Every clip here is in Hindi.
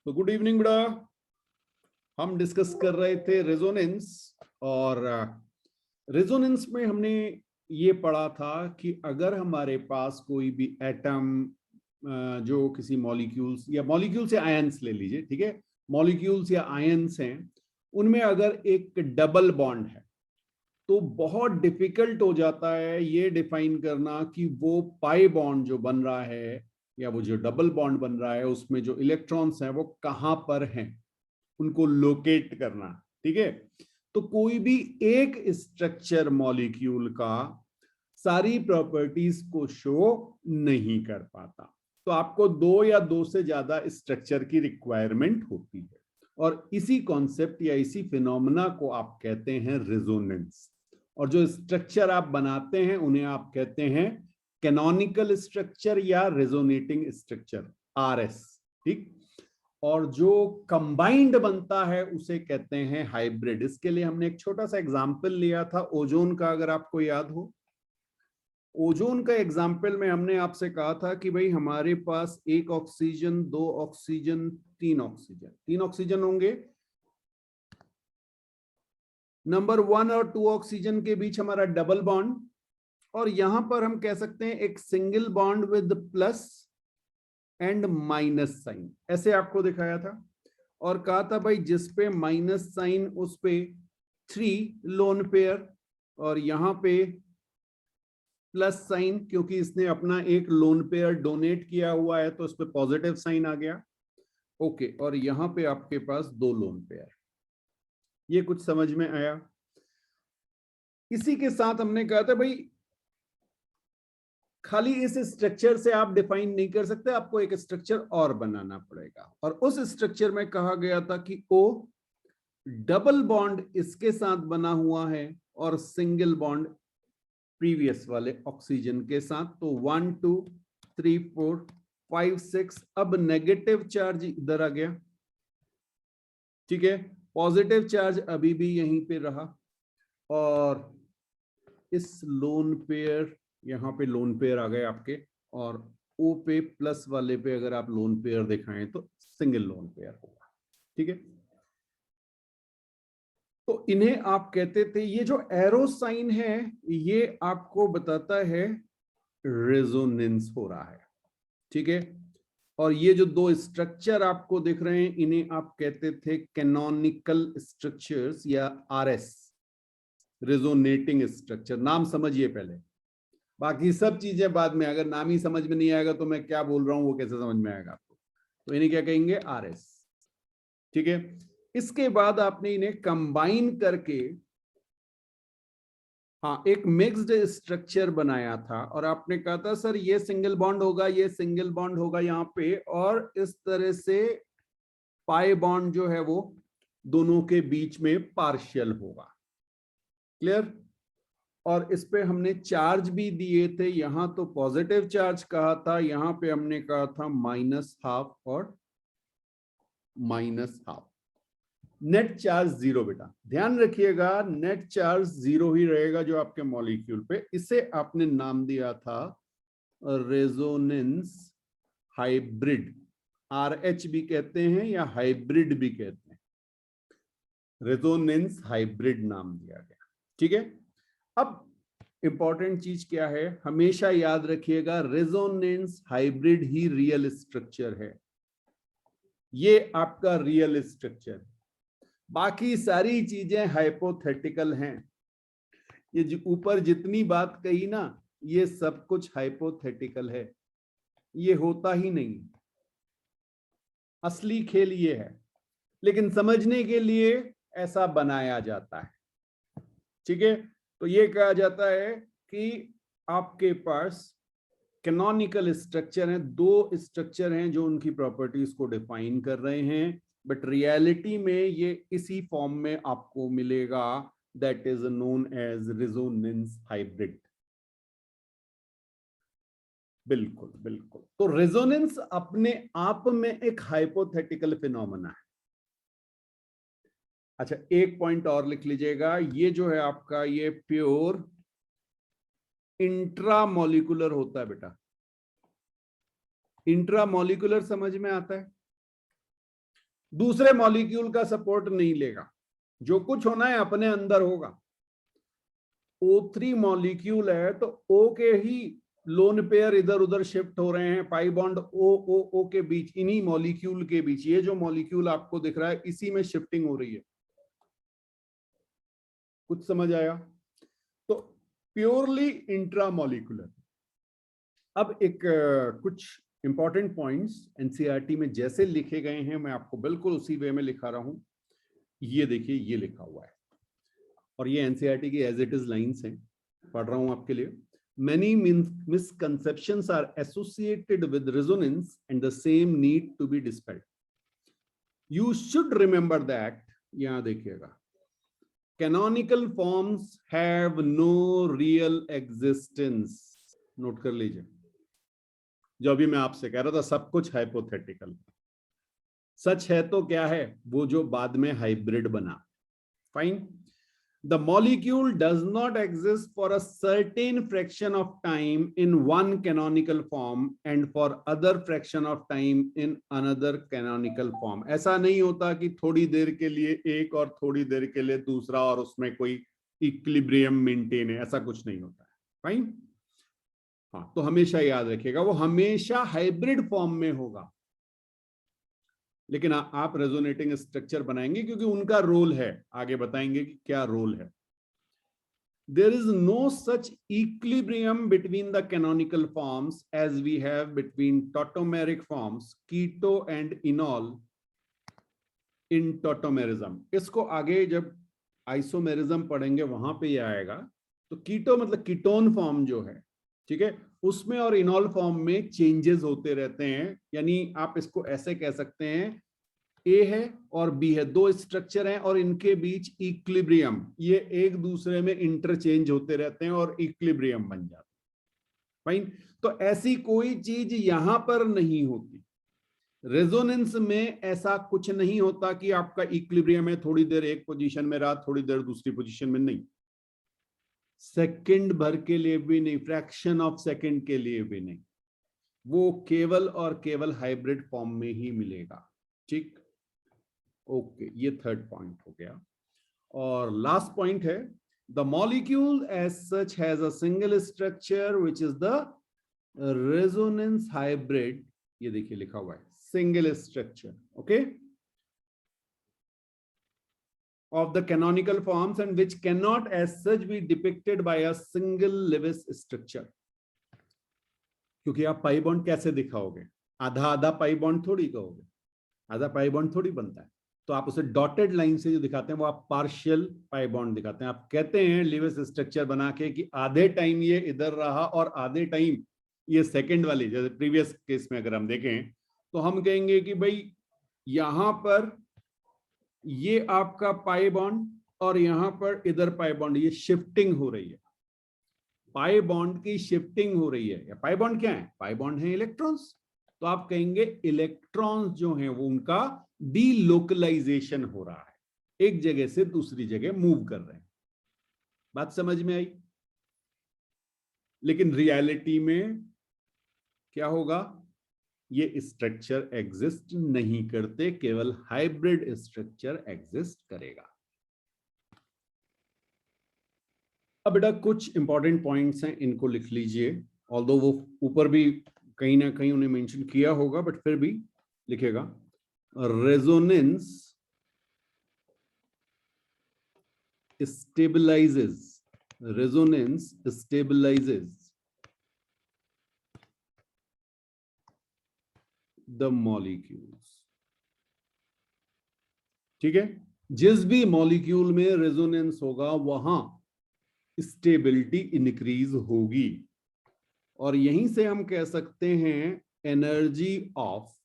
तो गुड इवनिंग बेटा। हम डिस्कस कर रहे थे रेजोनेंस, और रेजोनेंस में हमने ये पढ़ा था कि अगर हमारे पास कोई भी एटम जो किसी मॉलिक्यूल्स या मॉलिक्यूल से आयंस ले लीजिए, ठीक है, मॉलिक्यूल्स या आयंस हैं, उनमें अगर एक डबल बॉन्ड है तो बहुत डिफिकल्ट हो जाता है ये डिफाइन करना कि वो पाई बॉन्ड जो बन रहा है या वो जो डबल बॉन्ड बन रहा है उसमें जो इलेक्ट्रॉन्स हैं वो कहां पर हैं, उनको लोकेट करना। ठीक है, तो कोई भी एक स्ट्रक्चर मॉलिक्यूल का सारी प्रॉपर्टीज को शो नहीं कर पाता, तो आपको दो या दो से ज्यादा स्ट्रक्चर की रिक्वायरमेंट होती है, और इसी कॉन्सेप्ट या इसी फिनोमेना को आप कहते हैं रेजोनेंस। और जो स्ट्रक्चर आप बनाते हैं उन्हें आप कहते हैं कैनोनिकल स्ट्रक्चर या रेजोनेटिंग स्ट्रक्चर, आरएस। ठीक, और जो कंबाइंड बनता है उसे कहते हैं हाइब्रिड। इसके लिए हमने एक छोटा सा एग्जांपल लिया था ओजोन का, अगर आपको याद हो। ओजोन का एग्जाम्पल में हमने आपसे कहा था कि भाई हमारे पास एक ऑक्सीजन, दो ऑक्सीजन, तीन ऑक्सीजन होंगे। नंबर 1 और 2 ऑक्सीजन के बीच हमारा डबल बॉन्ड, और यहां पर हम कह सकते हैं एक single bond with plus and minus sign, ऐसे आपको दिखाया था। और कहा था भाई जिसपे माइनस साइन उस पे 3 लोन पेयर, और यहां पे प्लस साइन, क्योंकि इसने अपना एक लोन पेयर डोनेट किया हुआ है तो उस पर पॉजिटिव साइन आ गया। ओके, और यहां पे आपके पास 2 लोन पेयर। ये कुछ समझ में आया? इसी के साथ हमने कहा था भाई खाली इस स्ट्रक्चर से आप डिफाइन नहीं कर सकते, आपको एक स्ट्रक्चर और बनाना पड़ेगा, और उस स्ट्रक्चर में कहा गया था कि ओ डबल बॉन्ड इसके साथ बना हुआ है और सिंगल बॉन्ड प्रीवियस वाले ऑक्सीजन के साथ। तो 1 2 3 4 5 6, अब नेगेटिव चार्ज इधर आ गया। ठीक है, पॉजिटिव चार्ज अभी भी यहीं पे रहा, और इस लोन पेयर, यहां पे लोन पेयर आ गए आपके, और ओ पे प्लस वाले पे अगर आप लोन पेयर दिखाएं तो सिंगल लोन पेयर होगा। ठीक है, तो इन्हें आप कहते थे, ये जो एरो साइन है ये आपको बताता है रेजोनेंस हो रहा है। ठीक है, और ये जो दो स्ट्रक्चर आपको दिख रहे हैं इन्हें आप कहते थे कैनोनिकल स्ट्रक्चर्स या आरएस, रेजोनेटिंग स्ट्रक्चर। नाम समझिए पहले, बाकी सब चीजें बाद में। अगर नाम ही समझ में नहीं आएगा तो मैं क्या बोल रहा हूं वो कैसे समझ में आएगा आपको? तो इन्हें क्या कहेंगे? आरएस। ठीक है, इसके बाद आपने इन्हें कंबाइन करके हाँ एक मिक्स्ड स्ट्रक्चर बनाया था, और आपने कहा था सर ये सिंगल बॉन्ड होगा, ये सिंगल बॉन्ड होगा यहाँ पे, और इस तरह से पाई बॉन्ड जो है वो दोनों के बीच में पार्शियल होगा। क्लियर? और इस पे हमने चार्ज भी दिए थे, यहां तो पॉजिटिव चार्ज कहा था, यहां पे हमने कहा था -12 और -12। नेट चार्ज 0 बेटा, ध्यान रखिएगा, नेट चार्ज 0 ही रहेगा जो आपके मॉलिक्यूल पे। इसे आपने नाम दिया था रेजोनेंस हाइब्रिड, आरएच भी कहते हैं या हाइब्रिड भी कहते हैं, रेजोनेंस हाइब्रिड नाम दिया गया। ठीक है, अब इंपॉर्टेंट चीज क्या है, हमेशा याद रखिएगा रेजोनेंस हाइब्रिड ही रियल स्ट्रक्चर है, ये आपका रियल स्ट्रक्चर है, बाकी सारी चीजें हाइपोथेटिकल हैं। ये ऊपर जितनी बात कही ना ये सब कुछ हाइपोथेटिकल है, ये होता ही नहीं। असली खेल ये है, लेकिन समझने के लिए ऐसा बनाया जाता है। ठीक है, तो ये कहा जाता है कि आपके पास कैनोनिकल स्ट्रक्चर है, दो स्ट्रक्चर हैं जो उनकी प्रॉपर्टीज को डिफाइन कर रहे हैं, बट रियलिटी में ये इसी फॉर्म में आपको मिलेगा, that is known as resonance hybrid. बिल्कुल बिल्कुल, तो रेजोनेंस अपने आप में एक हाइपोथेटिकल फिनोमेना है। अच्छा, एक पॉइंट और लिख लीजिएगा, ये जो है आपका ये प्योर इंट्रामोलिकुलर होता है बेटा। इंट्रामोलिकुलर समझ में आता है? दूसरे मॉलिक्यूल का सपोर्ट नहीं लेगा, जो कुछ होना है अपने अंदर होगा। O3 मॉलिक्यूल है तो O के ही लोन पेयर इधर उधर शिफ्ट हो रहे हैं, pi bond O O O के बीच, इन्हीं मॉलिक्यूल के बीच, ये जो मॉलिक्यूल आपको दिख रहा है इसी में शिफ्टिंग हो रही है। कुछ समझ आया? तो प्योरली इंट्रामॉलिक्यूलर। अब एक कुछ इंपॉर्टेंट पॉइंट्स एनसीईआरटी में जैसे लिखे गए हैं, मैं आपको बिल्कुल उसी वे में लिखा रहा हूं। ये देखिए, ये लिखा हुआ है और ये एनसीईआरटी की एज इट इज लाइंस हैं, पढ़ रहा हूं आपके लिए। Many misconceptions are associated with resonance and the same need to be dispelled. You should remember that, यहां देखिएगा, canonical forms have no real existence. Note कर लीजिए, जो अभी मैं आपसे कह रहा था सब कुछ हाइपोथेटिकल। सच है तो क्या है, वो जो बाद में हाइब्रिड बना। Fine. The molecule does not exist for a certain fraction of time in one canonical form and for other fraction of time in another canonical form. ऐसा नहीं होता कि थोड़ी देर के लिए एक और थोड़ी देर के लिए दूसरा और उसमें कोई इक्विलिब्रियम मेंटेन है, ऐसा कुछ नहीं होता है। फाइन। हाँ, तो हमेशा याद रखिएगा वो हमेशा हाइब्रिड फॉर्म में होगा। लेकिन आप रेजोनेटिंग स्ट्रक्चर बनाएंगे क्योंकि उनका रोल है, आगे बताएंगे कि क्या रोल है। There is no such equilibrium between the canonical forms as we have between tautomeric forms, keto and enol in tautomerism. इसको आगे जब आइसोमेरिज्म पढ़ेंगे वहां पे ये आएगा। तो कीटो मतलब कीटोन फॉर्म जो है, ठीक है, उसमें और इनॉल फॉर्म में चेंजेस होते रहते हैं। यानी आप इसको ऐसे कह सकते हैं, ए है और बी है, दो स्ट्रक्चर हैं और इनके बीच इक्विलिब्रियम, ये एक दूसरे में इंटरचेंज होते रहते हैं और इक्विलिब्रियम बन जाता है। फाइन। तो ऐसी कोई चीज यहां पर नहीं होती। रेजोनेंस में ऐसा कुछ नहीं होता कि आपका इक्विलिब्रियम है, थोड़ी देर एक पोजीशन में रहा, थोड़ी देर दूसरी पोजीशन में, नहीं। सेकंड भर के लिए भी नहीं, फ्रैक्शन ऑफ सेकंड के लिए भी नहीं। वो केवल और केवल हाइब्रिड फॉर्म में ही मिलेगा। ठीक, ओके, ये थर्ड पॉइंट हो गया। और लास्ट पॉइंट है, the molecule as such has a single structure which is the resonance hybrid. ये देखिए लिखा हुआ है single structure, okay, of the canonical forms and which cannot as such be depicted by a single Lewis structure. क्योंकि आप पाई बॉन्ड कैसे दिखाओगे, आधा आधा पाई बॉन्ड थोड़ी कहोगे, आधा पाई बॉन्ड थोड़ी बनता है। तो आप उसे डॉटेड लाइन से जो दिखाते हैं वो आप पार्शियल पाई बॉन्ड दिखाते हैं। आप कहते हैं लिविस स्ट्रक्चर बना के कि आधे टाइम ये इधर रहा और आधे टाइम ये सेकंड वाली, जैसे प्रीवियस केस में अगर हम देखें तो हम कहेंगे कि भाई यहां पर ये आपका पाई बॉन्ड और यहां पर इधर पाई बॉन्ड, ये शिफ्टिंग हो रही है, पाई बॉन्ड की शिफ्टिंग हो रही है। या पाई बॉन्ड क्या है, पाई बॉन्ड है इलेक्ट्रॉन्स। तो आप कहेंगे इलेक्ट्रॉन्स जो हैं वो उनका डीलोकलाइजेशन हो रहा है, एक जगह से दूसरी जगह मूव कर रहे हैं। बात समझ में आई? लेकिन रियलिटी में क्या होगा, ये स्ट्रक्चर एग्जिस्ट नहीं करते, केवल हाइब्रिड स्ट्रक्चर एग्जिस्ट करेगा। अब बेटा कुछ इंपॉर्टेंट पॉइंट्स हैं, इनको लिख लीजिए। ऑल्दो वो ऊपर भी कहीं ना कहीं उन्हें मेंशन किया होगा, बट फिर भी लिखेगा। Resonance stabilises, resonance stabilises the molecules. ठीक है, जिस भी मॉलिक्यूल में रेजोनेंस होगा वहां स्टेबिलिटी इंक्रीज होगी। और यहीं से हम कह सकते हैं एनर्जी ऑफ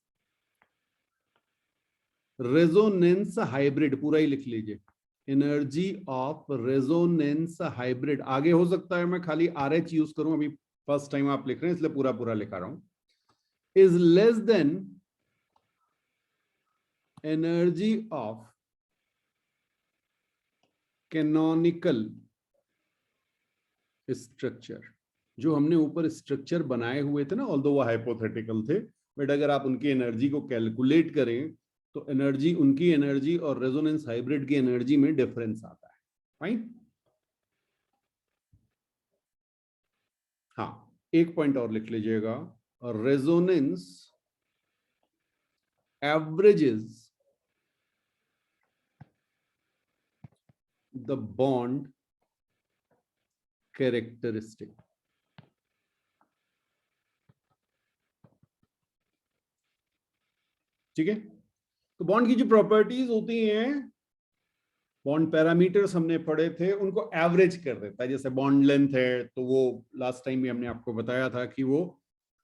रेजोनेंस हाइब्रिड, पूरा ही लिख लीजिए, एनर्जी ऑफ रेजोनेंस हाइब्रिड। आगे हो सकता है मैं खाली RH यूज करूं, अभी फर्स्ट टाइम आप लिख रहे हैं इसलिए पूरा पूरा लिखा रहा हूं, is less than energy of canonical structure. जो हमने ऊपर स्ट्रक्चर बनाए हुए थे ना, ऑल्दो वो हाइपोथेटिकल थे, बट अगर आप उनकी एनर्जी को कैलकुलेट करें तो एनर्जी, उनकी एनर्जी और रेजोनेंस हाइब्रिड की एनर्जी में डिफरेंस आता है। फाइन। हाँ, एक पॉइंट और लिख लीजिएगा, resonance averages the bond characteristic। ठीक है, तो बॉन्ड की जो प्रॉपर्टीज होती हैं, बॉन्ड पैरामीटर्स हमने पढ़े थे, उनको एवरेज कर देता है। जैसे बॉन्ड लेंथ है, तो वो लास्ट टाइम भी हमने आपको बताया था कि वो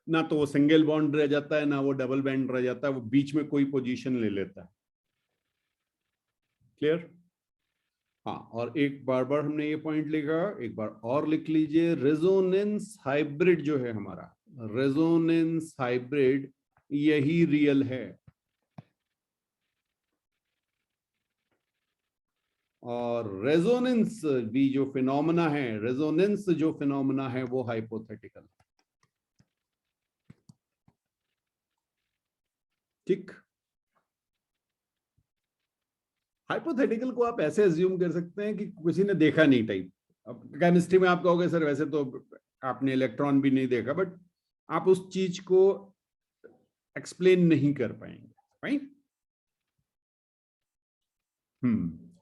ना तो वो सिंगल बॉन्ड रह जाता है, ना वो डबल बॉन्ड रह जाता है, वो बीच में कोई पोजीशन ले लेता है। क्लियर? हाँ, और एक बार बार हमने ये पॉइंट लिखा, एक बार और लिख लीजिए, रेजोनेंस हाइब्रिड जो है हमारा, रेजोनेंस हाइब्रिड यही रियल है, और रेजोनेंस भी जो फिनोमेना है, रेजोनेंस जो फिनोमेना है वो हाइपोथेटिकल। ठीक, हाइपोथेटिकल को आप ऐसे एज्यूम कर सकते हैं कि किसी ने देखा नहीं टाइप। अब केमिस्ट्री में आप कहोगे सर वैसे तो आपने इलेक्ट्रॉन भी नहीं देखा, बट आप उस चीज को एक्सप्लेन नहीं कर पाएंगे। राइट?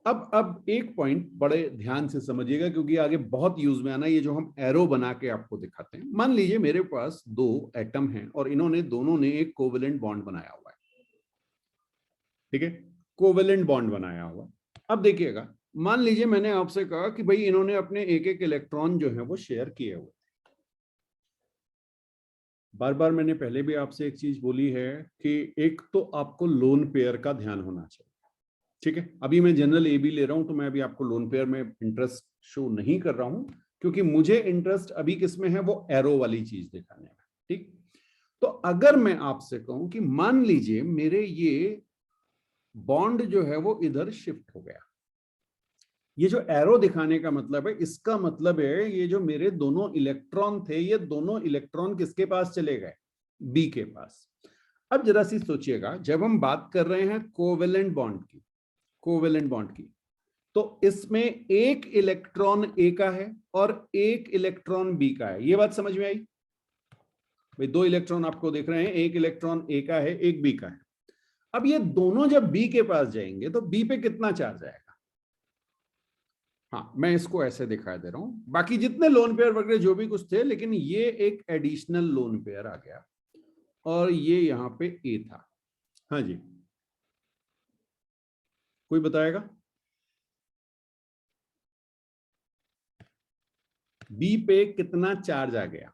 अब एक पॉइंट बड़े ध्यान से समझिएगा, क्योंकि आगे बहुत यूज में आना, ये जो हम एरो बना के आपको दिखाते हैं। मान लीजिए मेरे पास दो एटम हैं और इन्होंने दोनों ने एक कोवेलेंट बॉन्ड बनाया हुआ है। ठीक है, कोवेलेंट बॉन्ड बनाया हुआ। अब देखिएगा, मान लीजिए मैंने आपसे कहा कि भाई इन्होंने अपने एक एक इलेक्ट्रॉन जो है वो शेयर किए हुए। बार बार मैंने पहले भी आपसे एक चीज बोली है कि एक तो आपको लोन पेयर का ध्यान होना चाहिए। ठीक है, अभी मैं जनरल ए बी ले रहा हूं, तो मैं अभी आपको लोन पेयर में इंटरेस्ट शो नहीं कर रहा हूं, क्योंकि मुझे इंटरेस्ट अभी किसमें है, वो एरो वाली चीज दिखाने में। ठीक, तो अगर मैं आपसे कहूं कि मान लीजिए मेरे ये बॉन्ड जो है वो इधर शिफ्ट हो गया, ये जो एरो दिखाने का मतलब है, इसका मतलब है ये जो मेरे दोनों इलेक्ट्रॉन थे, ये दोनों इलेक्ट्रॉन किसके पास चले गए, बी के पास। अब जरा सी सोचिएगा, जब हम बात कर रहे हैं कोवेलेंट बॉन्ड की, कोवेलेंट बॉन्ड की, तो इसमें एक इलेक्ट्रॉन ए का है और एक इलेक्ट्रॉन बी का है। ये बात समझ में आई? भाई दो इलेक्ट्रॉन आपको दिख रहे हैं, एक इलेक्ट्रॉन ए का है, एक बी का है। अब ये दोनों जब बी के पास जाएंगे तो बी पे कितना चार्ज आएगा? हाँ, मैं इसको ऐसे दिखा दे रहा हूं, बाकी जितने लोन पेयर वगैरह जो भी कुछ थे, लेकिन ये एक एडिशनल लोन पेयर आ गया और ये यहां पे ए था। हाँ जी, कोई बताएगा? बी पे कितना चार्ज आ गया?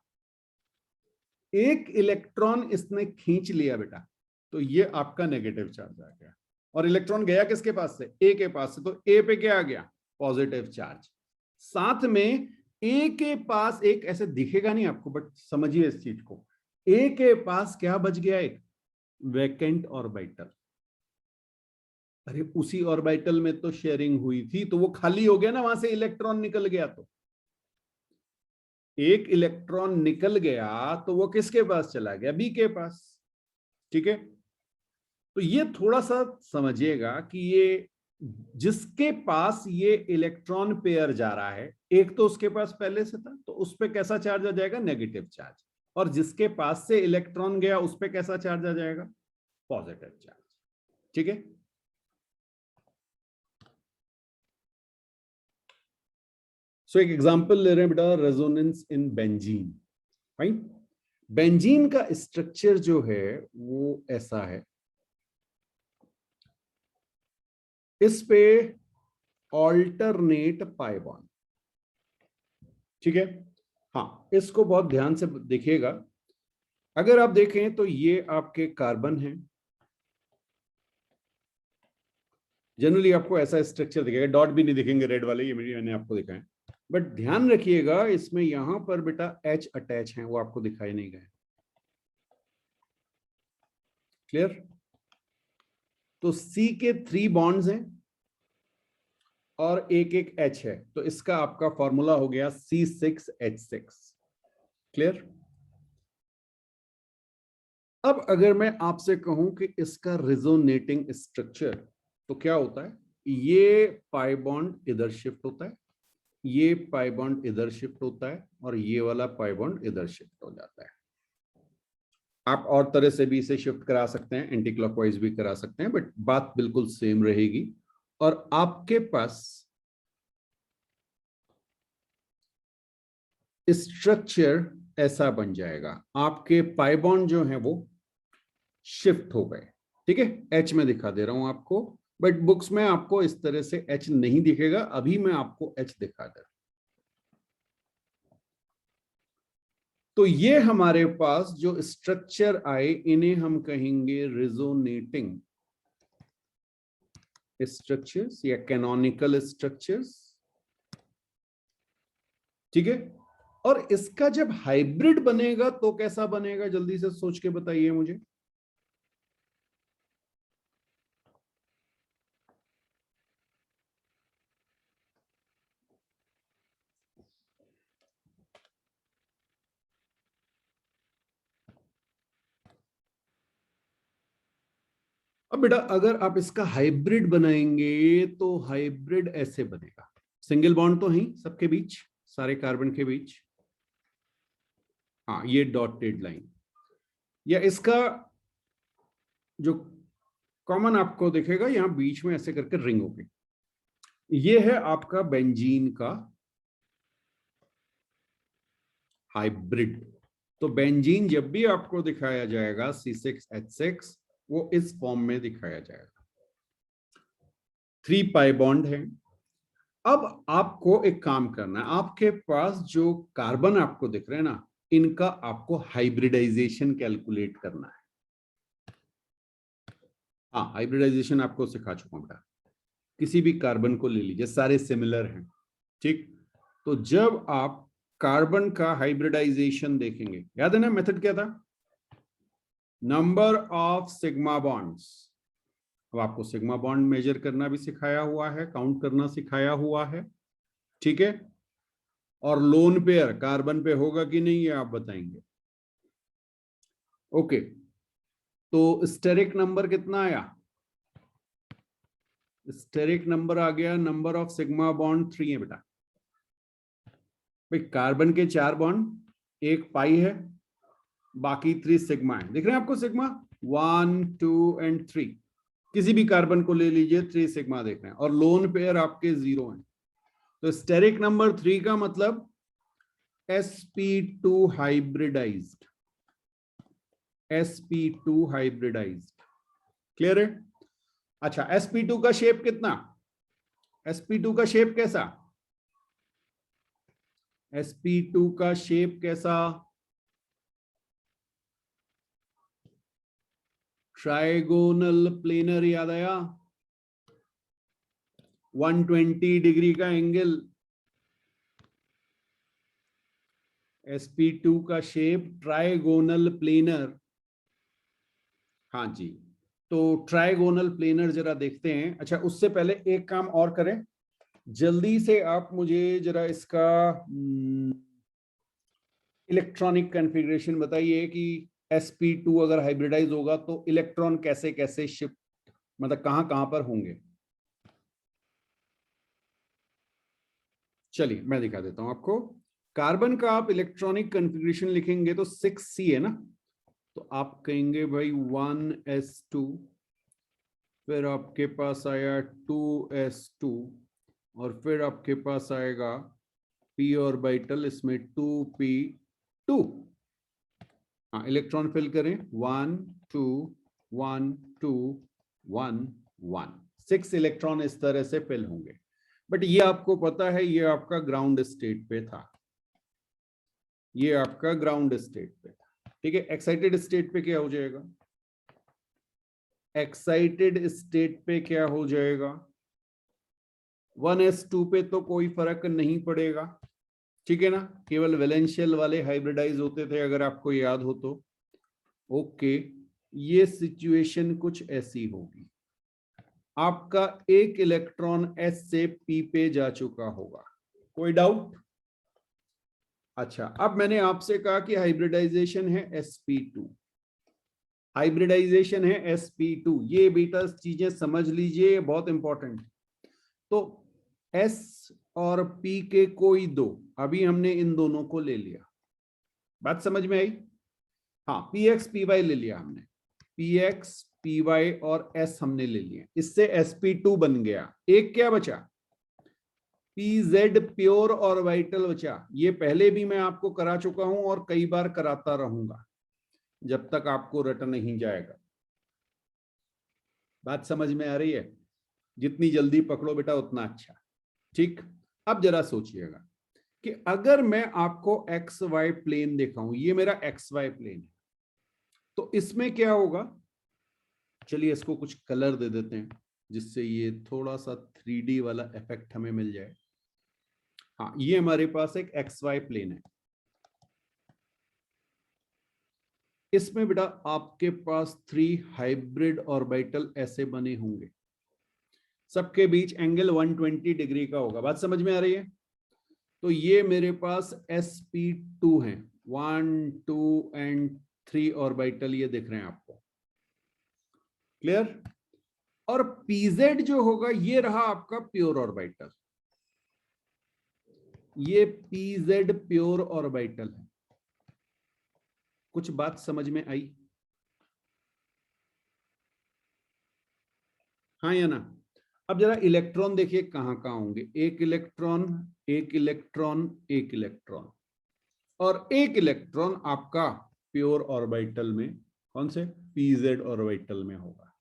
एक इलेक्ट्रॉन इसने खींच लिया बेटा, तो ये आपका नेगेटिव चार्ज आ गया। और इलेक्ट्रॉन गया किसके पास से? ए के पास से, तो ए पे क्या आ गया? Positive charge. साथ में ए के पास एक, ऐसे दिखेगा नहीं आपको बट समझिए इस चीज को, ए के पास क्या बच गया? एक वैकेंट ऑर्बिटल। अरे उसी ऑर्बिटल में तो शेयरिंग हुई थी, तो वो खाली हो गया ना, वहां से इलेक्ट्रॉन निकल गया। तो एक इलेक्ट्रॉन निकल गया तो वो किसके पास चला गया? बी के पास। ठीक है, तो ये थोड़ा सा समझिएगा कि ये जिसके पास ये इलेक्ट्रॉन पेयर जा रहा है, एक तो उसके पास पहले से था, तो उस पर कैसा चार्ज आ जाएगा? Negative charge. और जिसके पास से इलेक्ट्रॉन गया उस पर कैसा चार्ज आ जाएगा? Positive charge. ठीक है, सो एक एग्जांपल ले रहे हैं बेटा, resonance in benzene. Right? Benzene का स्ट्रक्चर जो है वो ऐसा है, इस पे ऑल्टरनेट पाई बॉन्ड। ठीक है, हाँ, इसको बहुत ध्यान से देखिएगा। अगर आप देखें तो ये आपके कार्बन है, जनरली आपको ऐसा स्ट्रक्चर दिखेगा, डॉट भी नहीं दिखेंगे रेड वाले, ये मैंने आपको दिखाए। बट ध्यान रखिएगा, इसमें यहां पर बेटा एच अटैच है, वो आपको दिखाई नहीं गए। क्लियर? तो सी के 3 बॉन्ड्स हैं और एक एक एच है, तो इसका आपका फॉर्मूला हो गया C6H6। क्लियर? अब अगर मैं आपसे कहूं कि इसका रिजोनेटिंग स्ट्रक्चर, तो क्या होता है? ये पाई बॉन्ड इधर शिफ्ट होता है, ये पाई बॉन्ड इधर शिफ्ट होता है, और ये वाला पाई बॉन्ड इधर शिफ्ट हो जाता है। आप और तरह से भी इसे शिफ्ट करा सकते हैं, एंटी क्लॉकवाइज भी करा सकते हैं, बट बात बिल्कुल सेम रहेगी। और आपके पास स्ट्रक्चर ऐसा बन जाएगा, आपके पाई बॉन्ड जो है वो शिफ्ट हो गए। ठीक है, एच में दिखा दे रहा हूं आपको, बट बुक्स में आपको इस तरह से एच नहीं दिखेगा, अभी मैं आपको एच दिखा दे रहा हूं। तो ये हमारे पास जो स्ट्रक्चर आए, इन्हें हम कहेंगे रिजोनेटिंग स्ट्रक्चर्स या कैनोनिकल स्ट्रक्चर्स। ठीक है, और इसका जब हाइब्रिड बनेगा तो कैसा बनेगा, जल्दी से सोच के बताइए मुझे। अब बेटा अगर आप इसका हाइब्रिड बनाएंगे तो हाइब्रिड ऐसे बनेगा, सिंगल बॉन्ड तो है सबके बीच, सारे कार्बन के बीच, हाँ ये डॉटेड लाइन, या इसका जो कॉमन आपको दिखेगा यहां बीच में ऐसे करके रिंग होगी, ये है आपका बेंजीन का हाइब्रिड। तो बेंजीन जब भी आपको दिखाया जाएगा C6H6, वो इस फॉर्म में दिखाया जाएगा, 3 पाई बॉन्ड है। अब आपको एक काम करना है, आपके पास जो कार्बन आपको दिख रहे हैं ना, इनका आपको हाइब्रिडाइजेशन कैलकुलेट करना है। हाँ, हाइब्रिडाइजेशन आपको सिखा चुका हूं बेटा। किसी भी कार्बन को ले लीजिए, सारे सिमिलर हैं, ठीक। तो जब आप कार्बन का हाइब्रिडाइजेशन देखेंगे, याद है ना मेथड क्या था? Number of sigma bonds. अब आपको सिग्मा बॉन्ड मेजर करना भी सिखाया हुआ है, काउंट करना सिखाया हुआ है, ठीक है। और लोन पेयर कार्बन पे होगा कि नहीं ये आप बताएंगे। ओके, तो स्टेरिक नंबर कितना आया? स्टेरिक नंबर आ गया, नंबर ऑफ सिग्मा बॉन्ड 3 है बेटा। भाई कार्बन के 4 बॉन्ड, एक पाई है, बाकी 3 सिग्मा है। दिख रहे हैं आपको सिग्मा 1 2 एंड 3, किसी भी कार्बन को ले लीजिए, 3 सिग्मा देख रहे हैं, और लोन पेयर आपके 0 हैं। तो स्टेरिक नंबर 3 का मतलब sp2 hybridised, sp2 hybridised, clear है? अच्छा, sp2 का शेप कितना, sp2 का शेप कैसा, sp2 का शेप कैसा? ट्राइगोनल प्लेनर, याद आया? 120 डिग्री का एंगल, sp2 का शेप ट्राइगोनल प्लेनर। हाँ जी, तो ट्राइगोनल प्लेनर जरा देखते हैं। अच्छा, उससे पहले एक काम और करें, जल्दी से आप मुझे जरा इसका इलेक्ट्रॉनिक कॉन्फ़िगरेशन बताइए कि sp2 अगर हाइब्रिडाइज होगा तो इलेक्ट्रॉन कैसे कैसे शिफ्ट, मतलब कहां कहां पर होंगे। चलिए मैं दिखा देता हूं आपको। कार्बन का आप इलेक्ट्रॉनिक कॉन्फ़िगरेशन लिखेंगे तो 6c है ना, तो आप कहेंगे भाई 1s2, फिर आपके पास आया 2s2, और फिर आपके पास आएगा p ऑर्बिटल, इसमें 2p2। हाँ, इलेक्ट्रॉन फिल करें, 1 2 1 2 1 1, 6 इलेक्ट्रॉन इस तरह से फिल होंगे। बट ये आपको पता है, ये आपका ग्राउंड स्टेट पे था, ये आपका ग्राउंड स्टेट पे था, ठीक है। एक्साइटेड स्टेट पे क्या हो जाएगा, एक्साइटेड स्टेट पे क्या हो जाएगा, 1s2 पे तो कोई फर्क नहीं पड़ेगा, ठीक है ना, केवल वैलेंशियल वाले हाइब्रिडाइज होते थे अगर आपको याद हो तो। ओके, ये सिचुएशन कुछ ऐसी होगी, आपका एक इलेक्ट्रॉन s से p पे जा चुका होगा, कोई डाउट? अच्छा, अब मैंने आपसे कहा कि हाइब्रिडाइजेशन है sp2, हाइब्रिडाइजेशन है sp2। ये बेटा चीजें समझ लीजिए, बहुत इंपॉर्टेंट। तो s और p के कोई दो, अभी हमने इन दोनों को ले लिया, बात समझ में आई? हाँ, px py ले लिया हमने, px py और s हमने ले लिया, इससे sp2 बन गया। एक क्या बचा? pz प्योर और वाइटल बचा। ये पहले भी मैं आपको करा चुका हूं और कई बार कराता रहूंगा जब तक आपको रट नहीं जाएगा। बात समझ में आ रही है? जितनी जल्दी पकड़ो बेटा उतना अच्छा। ठीक, अब जरा सोचिएगा कि अगर मैं आपको एक्स वाई प्लेन दिखाऊं, ये मेरा एक्स वाई प्लेन है, तो इसमें क्या होगा? चलिए इसको कुछ कलर दे देते हैं जिससे ये थोड़ा सा 3D वाला इफेक्ट हमें मिल जाए। हाँ, ये हमारे पास एक एक्स वाई प्लेन है। इसमें बेटा आपके पास 3 हाइब्रिड ऑर्बिटल ऐसे बने होंगे, सबके बीच एंगल 120 डिग्री का होगा। बात समझ में आ रही है? तो ये मेरे पास sp2 है, 1 2 एंड 3 ऑर्बिटल ये दिख रहे हैं आपको, क्लियर? और pz जो होगा ये रहा आपका प्योर ऑर्बिटल, ये pz प्योर ऑर्बिटल है। कुछ बात समझ में आई? हाँ या ना? अब जरा इलेक्ट्रॉन देखिए कहां कहां होंगे, एक इलेक्ट्रॉन, एक इलेक्ट्रॉन, एक इलेक्ट्रॉन, और एक इलेक्ट्रॉन आपका प्योर ऑर्बिटल में, कौन से? pz ऑर्बिटल में होगा।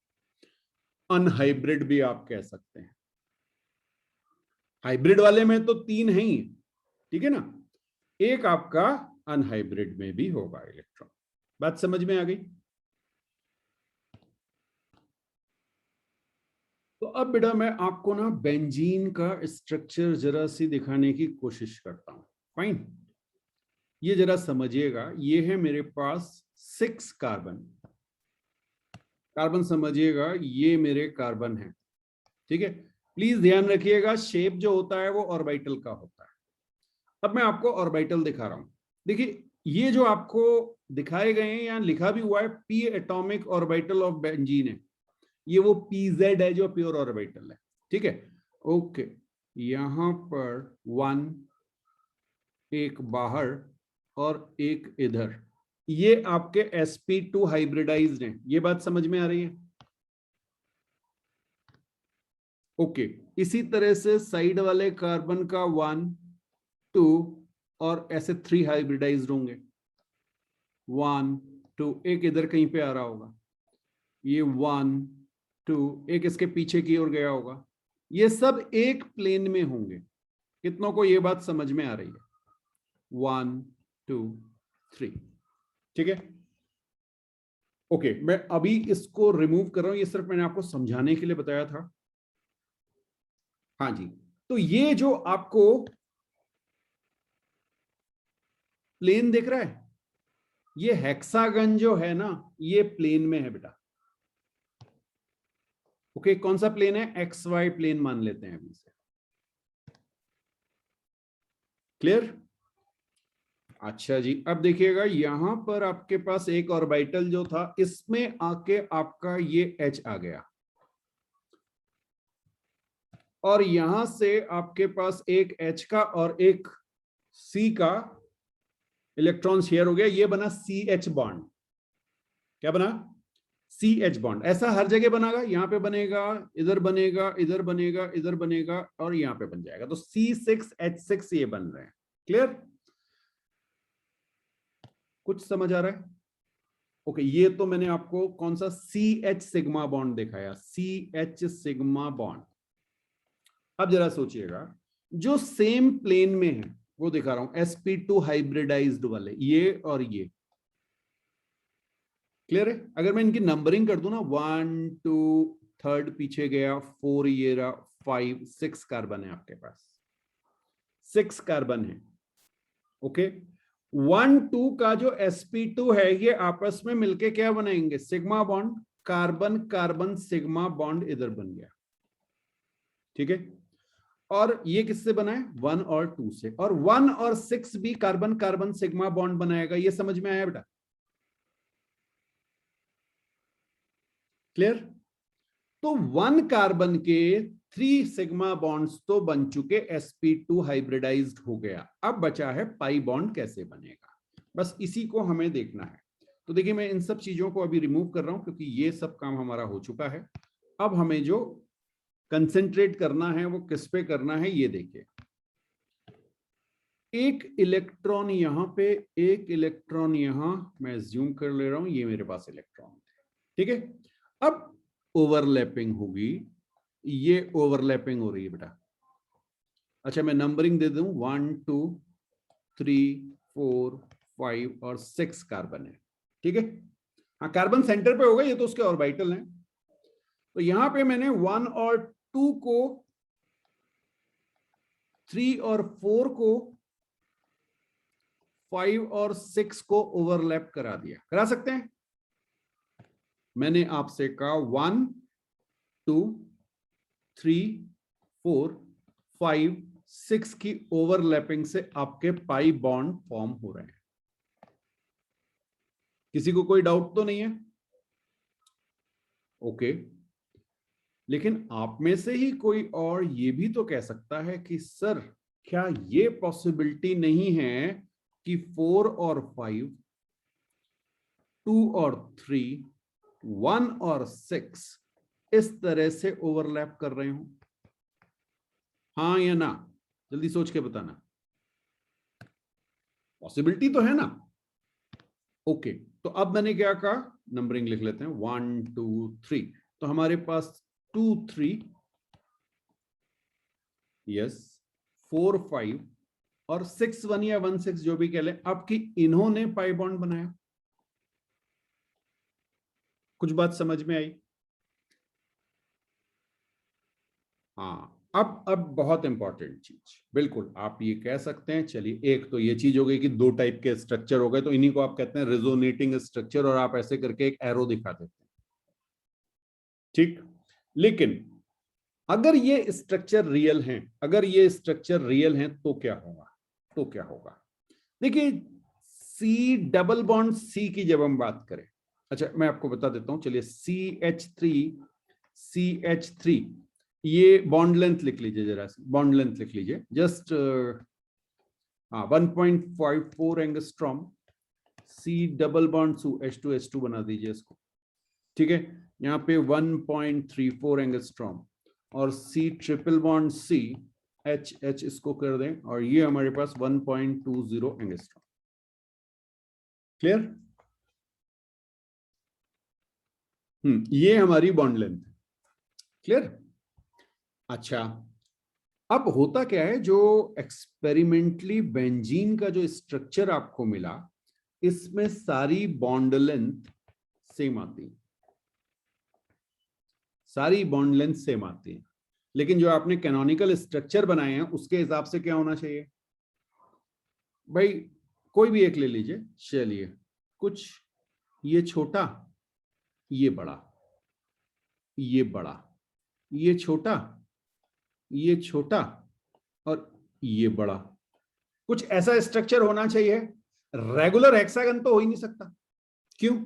अनहाइब्रिड भी आप कह सकते हैं। हाइब्रिड वाले में तो 3 है ही, ठीक है ना? एक आपका अनहाइब्रिड में भी होगा इलेक्ट्रॉन। बात समझ में आ गई? तो अब बेटा मैं आपको ना बेंजीन का स्ट्रक्चर जरा सी दिखाने की कोशिश करता हूं। फाइन, ये जरा समझिएगा, ये है मेरे पास 6 कार्बन, कार्बन समझिएगा, ये मेरे कार्बन है, ठीक है? प्लीज ध्यान रखिएगा, शेप जो होता है वो ऑर्बिटल का होता है। अब मैं आपको ऑर्बिटल दिखा रहा हूं। देखिए ये जो आपको दिखाए गए हैं, यहां लिखा भी हुआ है p atomic orbital of benzene है, ये वो pz है जो प्योर ऑर्बिटल है, ठीक है? ओके, यहां पर 1, एक बाहर और एक इधर, ये आपके sp2 हाइब्रिडाइज्ड हैं। ये बात समझ में आ रही है? ओके, इसी तरह से साइड वाले कार्बन का 1 2 और ऐसे 3 हाइब्रिडाइज्ड होंगे, 1 2, एक इधर कहीं पे आ रहा होगा, ये 1 2, एक इसके पीछे की ओर गया होगा। ये सब एक प्लेन में होंगे। कितनों को ये बात समझ में आ रही है? 1 2 3, ठीक है? ओके, मैं अभी इसको रिमूव कर रहा हूं, ये सिर्फ मैंने आपको समझाने के लिए बताया था। हाँ जी, तो ये जो आपको प्लेन दिख रहा है, ये हेक्सागन जो है ना, ये प्लेन में है बेटा। ओके, कौन सा प्लेन है? एक्स वाई प्लेन मान लेते हैं अभी से, क्लियर? अच्छा जी, अब देखिएगा यहां पर आपके पास एक ऑर्बिटल जो था, इसमें आके आपका ये H आ गया, और यहां से आपके पास एक H का और एक C का इलेक्ट्रॉन शेयर हो गया, ये बना CH बॉन्ड। क्या बना? CH bond. ऐसा हर जगह बनेगा, यहां पे बनेगा, इधर बनेगा, इधर बनेगा, इधर बनेगा, और यहां पे बन जाएगा। तो C6H6 ये बन रहे हैं, क्लियर? कुछ समझ आ रहा है? ओके, ये तो मैंने आपको कौन सा CH सिग्मा बॉन्ड दिखाया, CH सिग्मा बॉन्ड। अब जरा सोचिएगा, जो सेम प्लेन में है वो दिखा रहा हूं, sp2 हाइब्रिडाइज्ड वाले, ये और ये, क्लियर है? अगर मैं इनकी नंबरिंग कर दूं ना, 1 2, थर्ड पीछे गया, 4 ये रहा, 5 6 कार्बन है आपके पास, 6 कार्बन है। ओके, 1 2 का जो sp2 है, ये आपस में मिलके क्या बनाएंगे? Sigma bond, carbon carbon sigma bond इधर बन गया, ठीक है? और ये किससे बना है? 1 और 2 से, और 1 और 6 भी कार्बन कार्बन सिग्मा बॉन्ड बनाएगा। ये समझ में आया बेटा? क्लियर? तो 1 कार्बन के 3 सिग्मा बॉन्ड्स तो बन चुके, sp2 हाइब्रिडाइज्ड हो गया। अब बचा है पाई बॉन्ड कैसे बनेगा, बस इसी को हमें देखना है। तो देखिए मैं इन सब चीजों को अभी रिमूव कर रहा हूं क्योंकि ये सब काम हमारा हो चुका है। अब हमें जो कंसेंट्रेट करना है वो किस पे करना है, ये देखिए। एक इलेक्ट्रॉन यहां पे, एक इलेक्ट्रॉन यहां, मैं ज्यूम कर ले रहा हूं, ये मेरे पास इलेक्ट्रॉन थे, ठीक है। अब ओवरलैपिंग होगी, ये ओवरलैपिंग हो रही है बेटा। अच्छा मैं नंबरिंग दे दूं, 1 2 3 4 5 और 6 कार्बन है, ठीक है। हाँ कार्बन सेंटर पे होगा, ये तो उसके ऑर्बिटल हैं। तो यहां पे मैंने 1 और 2 को, 3 और 4 को, 5 और 6 को ओवरलैप करा दिया। करा सकते हैं? मैंने आपसे कहा 1 2 3 4 5 6 की ओवरलैपिंग से आपके पाई बॉन्ड फॉर्म हो रहे हैं। किसी को कोई डाउट तो नहीं है? ओके। लेकिन आप में से ही कोई और ये भी तो कह सकता है कि सर क्या ये पॉसिबिलिटी नहीं है कि 4 और 5, 2 और 3, 1 और 6 इस तरह से ओवरलैप कर रहे हो? हाँ या ना, जल्दी सोच के बताना। पॉसिबिलिटी तो है ना? ओके तो अब मैंने क्या कहा, नंबरिंग लिख लेते हैं 1 2 3। तो हमारे पास 2 3, यस, 4 5 और 6 1 या 1 6 जो भी कह लें, आपकी इन्होंने पाई बॉन्ड बनाया। कुछ बात समझ में आई? हाँ अब बहुत इंपॉर्टेंट चीज, बिल्कुल आप ये कह सकते हैं। चलिए एक तो ये चीज हो गई कि 2 टाइप के स्ट्रक्चर हो गए, तो इन्हीं को आप कहते हैं रेजोनेटिंग स्ट्रक्चर, और आप ऐसे करके एक एरो दिखा देते हैं, ठीक। लेकिन अगर ये स्ट्रक्चर रियल हैं, अगर ये स्ट्रक्चर रियल हैं तो क्या होगा? तो क्या होगा, देखिए सी डबल बॉन्ड सी की जब हम बात करें, अच्छा मैं आपको बता देता हूं, चलिए CH3 ये बॉन्ड लेंथ लिख लीजिए, जरा बॉन्ड लेंथ लिख लीजिए, जस्ट 1.54 angstrom. C double bond H2 बना दीजिए इसको, ठीक है। यहाँ पे 1.34 एंगस्ट्रॉम, और C triple bond C H इसको कर दें, और ये हमारे पास 1.20 एंगस्ट्रॉम। क्लियर? ये हमारी बॉन्ड लेंथ है। क्लियर? अच्छा अब होता क्या है, जो एक्सपेरिमेंटली बेंजीन का जो स्ट्रक्चर आपको मिला, इसमें सारी बॉन्ड लेंथ सेम आती है, सारी बॉन्ड लेंथ सेम आती है। लेकिन जो आपने कैनोनिकल स्ट्रक्चर बनाए हैं उसके हिसाब से क्या होना चाहिए भाई? कोई भी एक ले लीजिए, चलिए कुछ ये छोटा, ये बड़ा, ये बड़ा, ये छोटा, ये छोटा, और ये बड़ा, कुछ ऐसा स्ट्रक्चर होना चाहिए। रेगुलर हेक्सागन तो हो ही नहीं सकता, क्यों?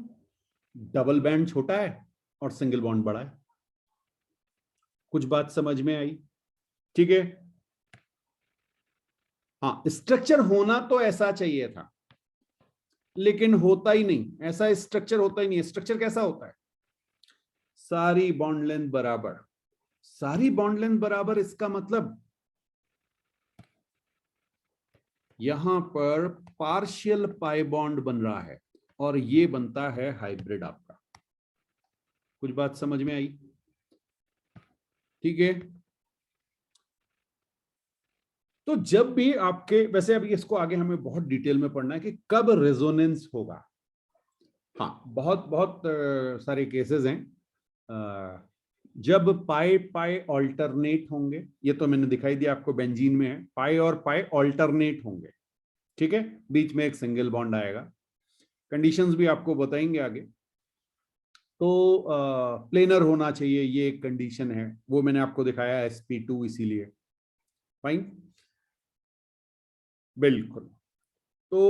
डबल बैंड छोटा है और सिंगल बॉन्ड बड़ा है। कुछ बात समझ में आई? ठीक है। हाँ स्ट्रक्चर होना तो ऐसा चाहिए था, लेकिन होता ही नहीं, ऐसा स्ट्रक्चर होता ही नहीं। स्ट्रक्चर कैसा होता है? सारी बॉन्ड लेंथ बराबर, सारी बॉन्ड लेंथ बराबर, इसका मतलब यहां पर पार्शियल पाई बॉन्ड बन रहा है, और ये बनता है हाइब्रिड आपका। कुछ बात समझ में आई? ठीक है। तो जब भी आपके, वैसे अभी इसको आगे हमें बहुत डिटेल में पढ़ना है कि कब रेजोनेंस होगा। हाँ बहुत बहुत सारे केसेस हैं, जब पाई पाई ऑल्टरनेट होंगे, ये तो मैंने दिखाई दिया आपको, बेंजीन में है पाई और पाई ऑल्टरनेट होंगे, ठीक है, बीच में एक सिंगल बॉन्ड आएगा। कंडीशंस भी आपको बताएंगे आगे। तो प्लेनर होना चाहिए, ये एक कंडीशन है, वो मैंने आपको दिखाया sp2, इसीलिए फाइन। बिल्कुल। तो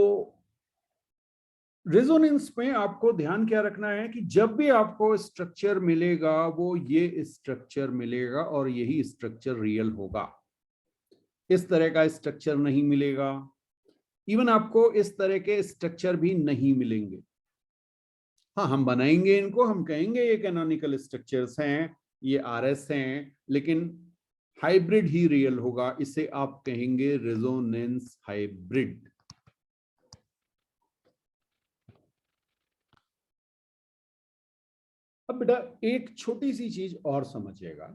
रेजोनेंस में आपको ध्यान क्या रखना है कि जब भी आपको स्ट्रक्चर मिलेगा वो ये स्ट्रक्चर मिलेगा और यही स्ट्रक्चर रियल होगा, इस तरह का स्ट्रक्चर नहीं मिलेगा। इवन आपको इस तरह के स्ट्रक्चर भी नहीं मिलेंगे। हाँ, हम बनाएंगे इनको, हम कहेंगे ये कैनोनिकल स्ट्रक्चर्स हैं, ये आरएस हैं, लेकिन हाइब्रिड ही रियल होगा। इसे आप कहेंगे रेजोनेंस हाइब्रिड। अब बेटा एक छोटी सी चीज और समझिएगा,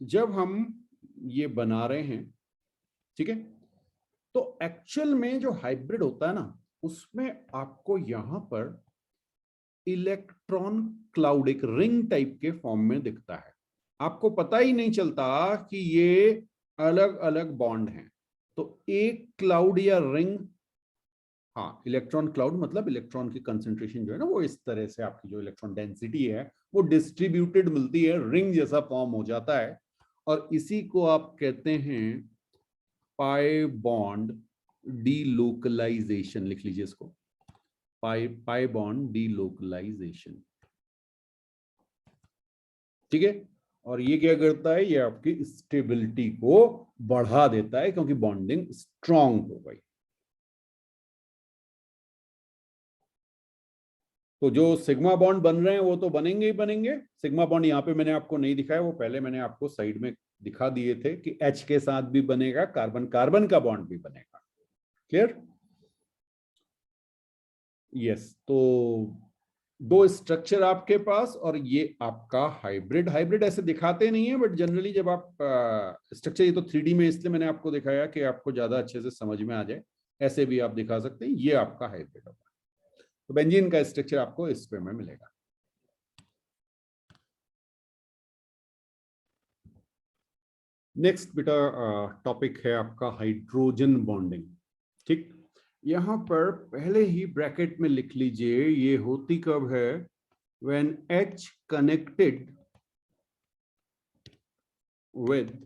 जब हम ये बना रहे हैं, ठीक है, तो एक्चुअल में जो हाइब्रिड होता है ना, उसमें आपको यहां पर इलेक्ट्रॉन क्लाउड एक रिंग टाइप के फॉर्म में दिखता है। आपको पता ही नहीं चलता कि ये अलग अलग बॉन्ड हैं। तो एक क्लाउड या रिंग, हाँ, इलेक्ट्रॉन क्लाउड मतलब इलेक्ट्रॉन की कंसेंट्रेशन जो है ना, वो इस तरह से आपकी जो इलेक्ट्रॉन डेंसिटी है वो डिस्ट्रीब्यूटेड मिलती है, रिंग जैसा फॉर्म हो जाता है। और इसी को आप कहते हैं पाई बॉन्ड डीलोकलाइजेशन। लिख लीजिए इसको, पाई बॉन्ड डीलोकलाइजेशन। ठीक है, और ये क्या करता है, ये आपकी स्टेबिलिटी को बढ़ा देता है क्योंकि बॉन्डिंग स्ट्रांग हो गई। तो जो सिग्मा बॉन्ड बन रहे हैं वो तो बनेंगे ही बनेंगे। सिग्मा बॉन्ड यहाँ पे मैंने आपको नहीं दिखाया, वो पहले मैंने आपको साइड में दिखा दिए थे कि H के साथ भी बनेगा, कार्बन कार्बन का बॉन्ड भी बनेगा। क्लियर? यस। तो दो स्ट्रक्चर आपके पास और ये आपका हाइब्रिड। हाइब्रिड ऐसे दिखाते नहीं है, बट जनरली जब आप स्ट्रक्चर, ये तो 3D में इसलिए मैंने आपको दिखाया कि आपको ज्यादा अच्छे से समझ में आ जाए। ऐसे भी आप दिखा सकते हैं, ये आपका हाइब्रिड होगा। तो बेंजीन का स्ट्रक्चर आपको इस पे में मिलेगा। नेक्स्ट बेटा टॉपिक है आपका हाइड्रोजन बॉन्डिंग। ठीक, यहां पर पहले ही ब्रैकेट में लिख लीजिए, ये होती कब है, when H connected with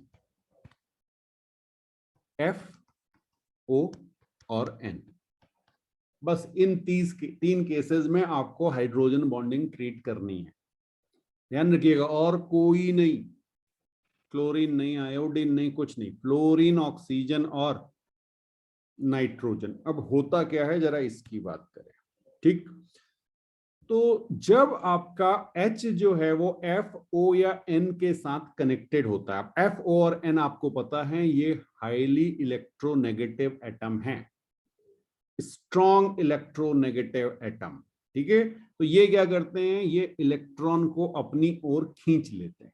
F, O और N। बस इन 3 केसेस में आपको हाइड्रोजन बॉन्डिंग ट्रीट करनी है। ध्यान रखिएगा, और कोई नहीं, क्लोरीन नहीं, आयोडीन नहीं, कुछ नहीं, फ्लोरीन, ऑक्सीजन और नाइट्रोजन। अब होता क्या है, जरा इसकी बात करें। ठीक, तो जब आपका H जो है वो F, O या N के साथ कनेक्टेड होता है, F, O और N आपको पता है ये हाईली इलेक्ट्रोनेगेटिव एटम है, स्ट्रॉन्ग इलेक्ट्रोनेगेटिव एटम। ठीक है, तो ये क्या करते हैं, ये इलेक्ट्रॉन को अपनी ओर खींच लेते हैं।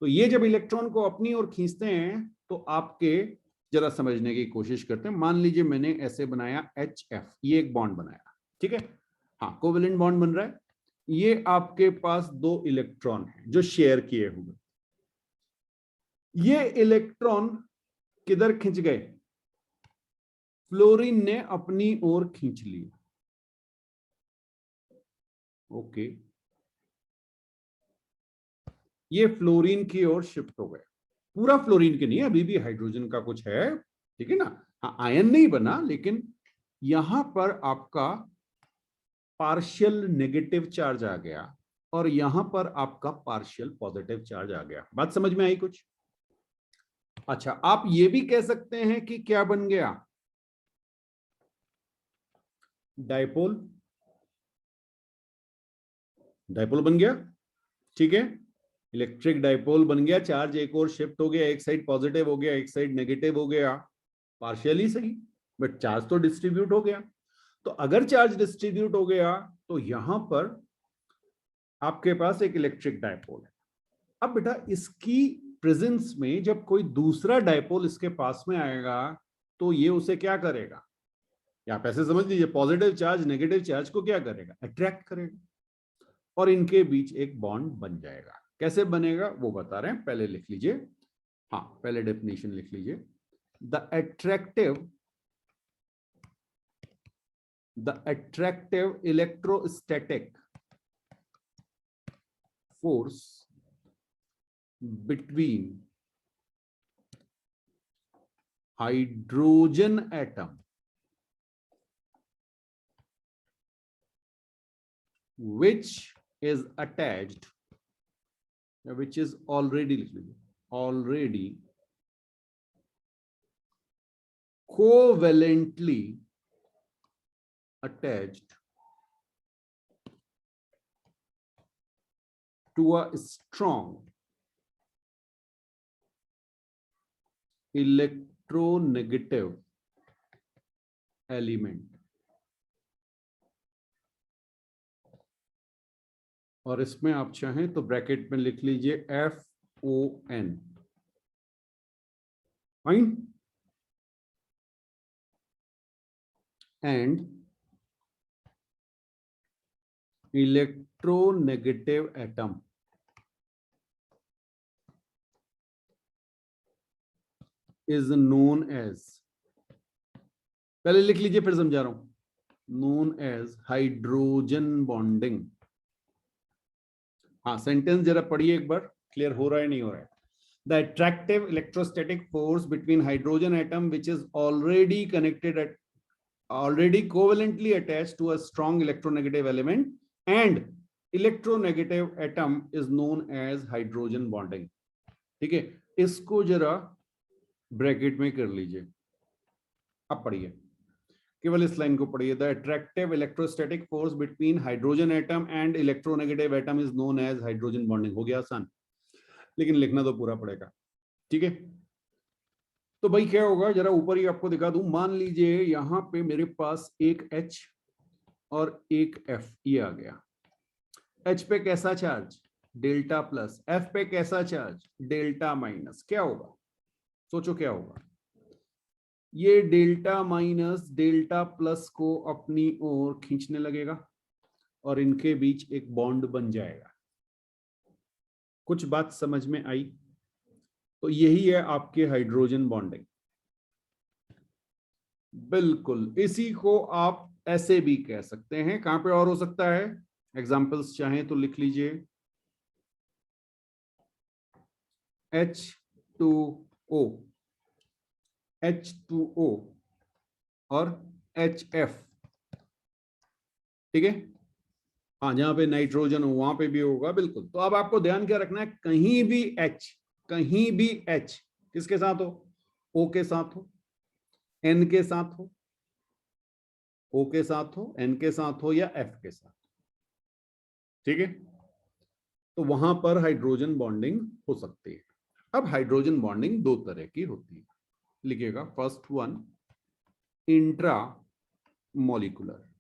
तो ये जब इलेक्ट्रॉन को अपनी ओर खींचते हैं तो आपके, जरा समझने की कोशिश करते हैं। मान लीजिए मैंने ऐसे बनाया HF, ये एक बॉन्ड बनाया, ठीक है, हाँ, कोवेलेंट बॉन्ड बन रहा है। ये आपके पास 2 इलेक्ट्रॉन हैं जो शेयर किए हुए। ये इलेक्ट्रॉन किधर खिंच गए, फ्लोरीन ने अपनी ओर खींच लिए। ओके, ये फ्लोरीन की ओर शिफ्ट हो गए। पूरा फ्लोरीन के नहीं, अभी भी हाइड्रोजन का कुछ है, ठीक है ना, हाँ, आयन नहीं बना, लेकिन यहां पर आपका पार्शियल नेगेटिव चार्ज आ गया और यहां पर आपका पार्शियल पॉजिटिव चार्ज आ गया। बात समझ में आई कुछ? अच्छा, आप ये भी कह सकते हैं कि क्या बन गया, डायपोल। डायपोल बन गया, ठीक है, इलेक्ट्रिक डायपोल बन गया। चार्ज एक और शिफ्ट हो गया, एक साइड पॉजिटिव हो गया, एक साइड नेगेटिव हो गया। पार्शियली सही, बट चार्ज तो डिस्ट्रीब्यूट हो गया। तो अगर चार्ज डिस्ट्रीब्यूट हो गया तो यहां पर आपके पास एक इलेक्ट्रिक डायपोल है। अब बेटा इसकी प्रेजेंस में जब कोई दूसरा डायपोल इसके पास में आएगा तो ये उसे क्या करेगा, या आप ऐसे समझ लीजिए, पॉजिटिव चार्ज नेगेटिव चार्ज को क्या करेगा, अट्रैक्ट करेगा, और इनके बीच एक बॉन्ड बन जाएगा। कैसे बनेगा वो बता रहे हैं, पहले लिख लीजिए, हाँ, पहले डेफिनेशन लिख लीजिए। The attractive electrostatic force between hydrogen atom which is attached, which is already covalently attached to a strong electronegative element, और इसमें आप चाहें तो ब्रैकेट में लिख लीजिए FON, fine, and electronegative atom is known as, पहले लिख लीजिए फिर समझा रहा हूं, known as हाइड्रोजन बॉन्डिंग। हाँ, सेंटेंस जरा पढ़िए एक बार, क्लियर हो रहा है नहीं हो रहा है। The attractive electrostatic force between hydrogen atom which is already covalently attached to a strong electronegative element and electronegative atom is known as hydrogen bonding। ठीक है, इसको जरा ब्रैकेट में कर लीजिए। अब पढ़िए, केवल इस लाइन को पढ़िए। The attractive electrostatic force between hydrogen atom and electronegative atom is known as hydrogen bonding. हो गया आसान, लेकिन लिखना तो पूरा पड़ेगा। ठीक है, तो भाई क्या होगा, जरा ऊपर ही आपको दिखा दूं। मान लीजिए यहां पे मेरे पास एक H और एक F, ये आ गया। H पे कैसा चार्ज, डेल्टा प्लस, F पे कैसा चार्ज, डेल्टा माइनस। क्या होगा, सोचो क्या होगा। ये डेल्टा माइनस डेल्टा प्लस को अपनी ओर खींचने लगेगा और इनके बीच एक बॉन्ड बन जाएगा। कुछ बात समझ में आई? तो यही है आपके हाइड्रोजन बॉन्डिंग। बिल्कुल, इसी को आप ऐसे भी कह सकते हैं। कहां पे और हो सकता है, एग्जाम्पल्स चाहें तो लिख लीजिए। H2O, H2O और HF। ठीक है, हाँ, जहां पे नाइट्रोजन हो वहां पे भी होगा। बिल्कुल, तो अब आपको ध्यान क्या रखना है, कहीं भी H किसके साथ हो, O के साथ हो, N के साथ हो, O के साथ हो, N के साथ हो या F के साथ। ठीक है, तो वहां पर हाइड्रोजन बॉन्डिंग हो सकती है। अब हाइड्रोजन बॉन्डिंग दो तरह की होती है, लिखिएगा। First one, intra molecular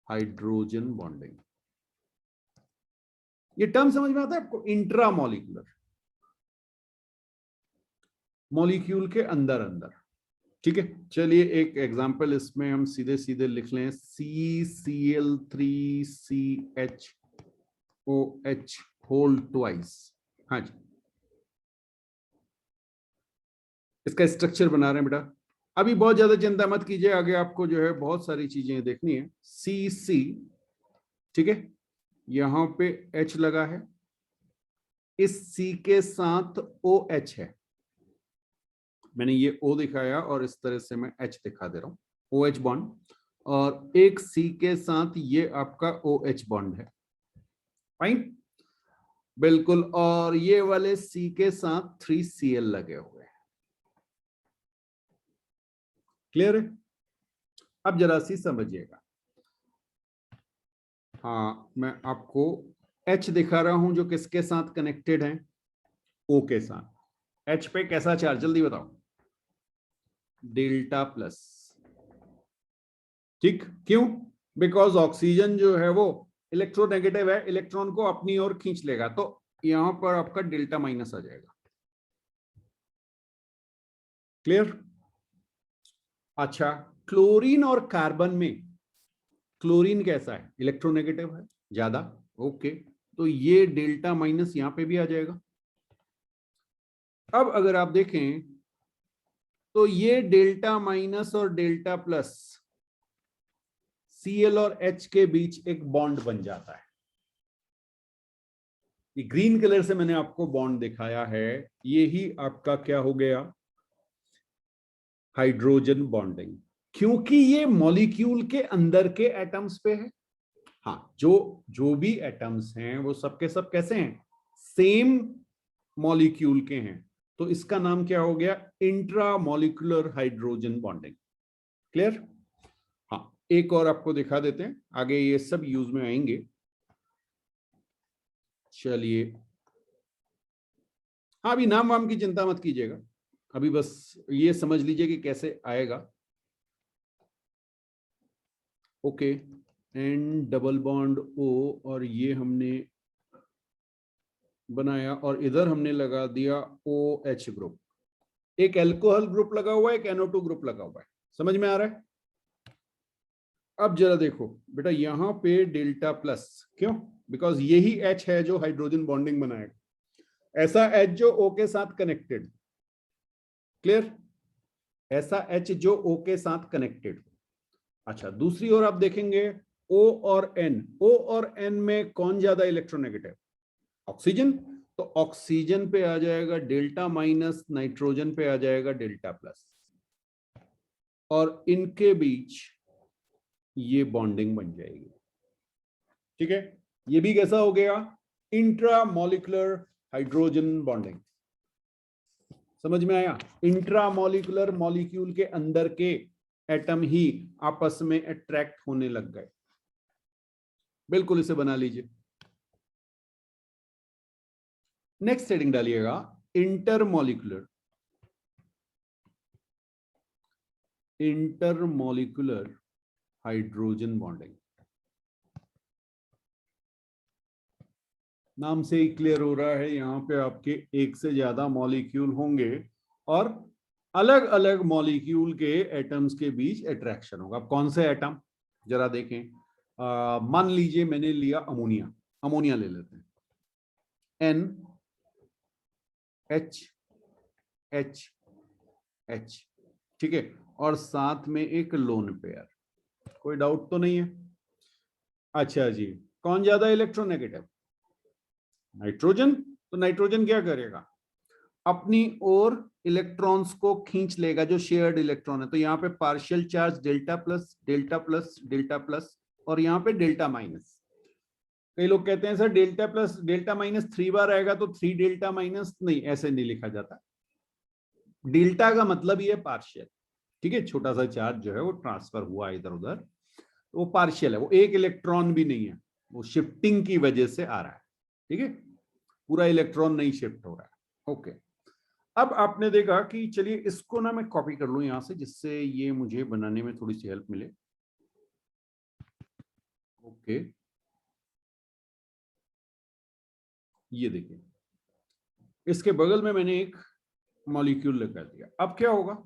hydrogen bonding. ये टर्म समझ में आता है आपको, इंट्रा मॉलिक्यूलर, मॉलिक्यूल के अंदर अंदर। ठीक है, चलिए एक एग्जांपल इसमें हम सीधे सीधे लिख लें। CCl3CHOH whole twice. हाँ जी, इसका स्ट्रक्चर बना रहे हैं बेटा। अभी बहुत ज्यादा चिंता मत कीजिए, आगे आपको जो है बहुत सारी चीजें देखनी है। CC, ठीक है, यहां पे H लगा है, इस C के साथ OH है। मैंने ये O दिखाया और इस तरह से मैं H दिखा दे रहा हूं, OH बॉन्ड, और एक C के साथ ये आपका OH बॉन्ड है। फाइन, बिल्कुल, और ये वाले C के साथ 3Cl लगे हुए हैं। क्लियर है? अब जरा सी समझिएगा। हाँ, मैं आपको H दिखा रहा हूं जो किसके साथ कनेक्टेड है, O के साथ। H पे कैसा चार्ज, जल्दी बताओ, डेल्टा प्लस। ठीक, क्यों? बिकॉज ऑक्सीजन जो है वो इलेक्ट्रोनेगेटिव है, इलेक्ट्रॉन को अपनी ओर खींच लेगा, तो यहां पर आपका डेल्टा माइनस आ जाएगा। क्लियर? अच्छा, क्लोरीन और कार्बन में, क्लोरीन कैसा है, इलेक्ट्रोनेगेटिव है ज्यादा। ओके, तो ये डेल्टा माइनस यहां पे भी आ जाएगा। अब अगर आप देखें तो ये डेल्टा माइनस और डेल्टा प्लस, Cl और H के बीच एक बॉन्ड बन जाता है। ये ग्रीन कलर से मैंने आपको बॉन्ड दिखाया है, यही आपका क्या हो गया, हाइड्रोजन बॉन्डिंग। क्योंकि ये मॉलिक्यूल के अंदर के एटम्स पे है। हाँ, जो भी एटम्स हैं वो सबके सब कैसे हैं, सेम मॉलिक्यूल के हैं, तो इसका नाम क्या हो गया, इंट्रामॉलिक्यूलर हाइड्रोजन बॉन्डिंग। क्लियर? हाँ, एक और आपको दिखा देते हैं, आगे ये सब यूज में आएंगे। चलिए, हाँ अभी नाम वाम की चिंता मत कीजिएगा, अभी बस ये समझ लीजिए कि कैसे आएगा। Okay, N double bond O, और ये हमने बनाया और इधर हमने लगा दिया ओ एच ग्रुप, एक एल्कोहल ग्रुप लगा हुआ है, एक NO2 ग्रुप लगा हुआ है। समझ में आ रहा है? अब जरा देखो बेटा, यहां पे डेल्टा प्लस, क्यों? बिकॉज यही H है जो हाइड्रोजन बॉन्डिंग बनाएगा, ऐसा H जो O के साथ कनेक्टेड। क्लियर? ऐसा H जो O के साथ कनेक्टेड। अच्छा, दूसरी ओर आप देखेंगे O और N, O और N में कौन ज्यादा इलेक्ट्रोनेगेटिव? ऑक्सीजन। तो ऑक्सीजन पे आ जाएगा डेल्टा माइनस, नाइट्रोजन पे आ जाएगा डेल्टा प्लस, और इनके बीच ये बॉन्डिंग बन जाएगी। ठीक है, ये भी कैसा हो गया, इंट्रामॉलिक्यूलर हाइड्रोजन बॉन्डिंग। समझ में आया? इंट्रामॉलिक्यूलर, मॉलिक्यूल के अंदर के एटम ही आपस में अट्रैक्ट होने लग गए। बिल्कुल, इसे बना लीजिए। नेक्स्ट हेडिंग डालिएगा, इंटरमॉलिक्यूलर, इंटरमॉलिक्यूलर हाइड्रोजन बॉन्डिंग। नाम से ही क्लियर हो रहा है, यहां पे आपके एक से ज्यादा मॉलिक्यूल होंगे और अलग अलग मॉलिक्यूल के एटम्स के बीच अट्रैक्शन होगा। अब कौन से एटम, जरा देखें। मान लीजिए मैंने लिया अमोनिया, अमोनिया ले लेते हैं, NHH, ठीक है, और साथ में एक लोन पेयर। कोई डाउट तो नहीं है? अच्छा जी, कौन ज्यादा इलेक्ट्रोनेगेटिव? नाइट्रोजन। तो नाइट्रोजन क्या करेगा, अपनी ओर इलेक्ट्रॉन्स को खींच लेगा, जो शेयर्ड इलेक्ट्रॉन है। तो यहाँ पे partial charge delta plus, delta plus, delta plus, और यहाँ पे डेल्टा माइनस। कई लोग कहते हैं sir delta plus delta minus 3 बार आएगा तो 3 डेल्टा माइनस, नहीं, ऐसे नहीं लिखा जाता। डेल्टा का मतलब ये पार्शियल, ठीक है, छोटा सा चार्ज जो है वो ट्रांसफर हुआ इधर उधर, तो वो पार्शियल है, वो एक इलेक्ट्रॉन भी नहीं है, वो शिफ्टिंग की वजह से आ रहा है। ठीक है, पूरा इलेक्ट्रॉन नहीं शिफ्ट हो रहा है। ओके, अब आपने देखा कि चलिए इसको ना मैं कॉपी कर लूं यहां से, जिससे ये मुझे बनाने में थोड़ी सी हेल्प मिले। ओके, ये देखिए, इसके बगल में मैंने एक मॉलिक्यूल लगा दिया। अब क्या होगा,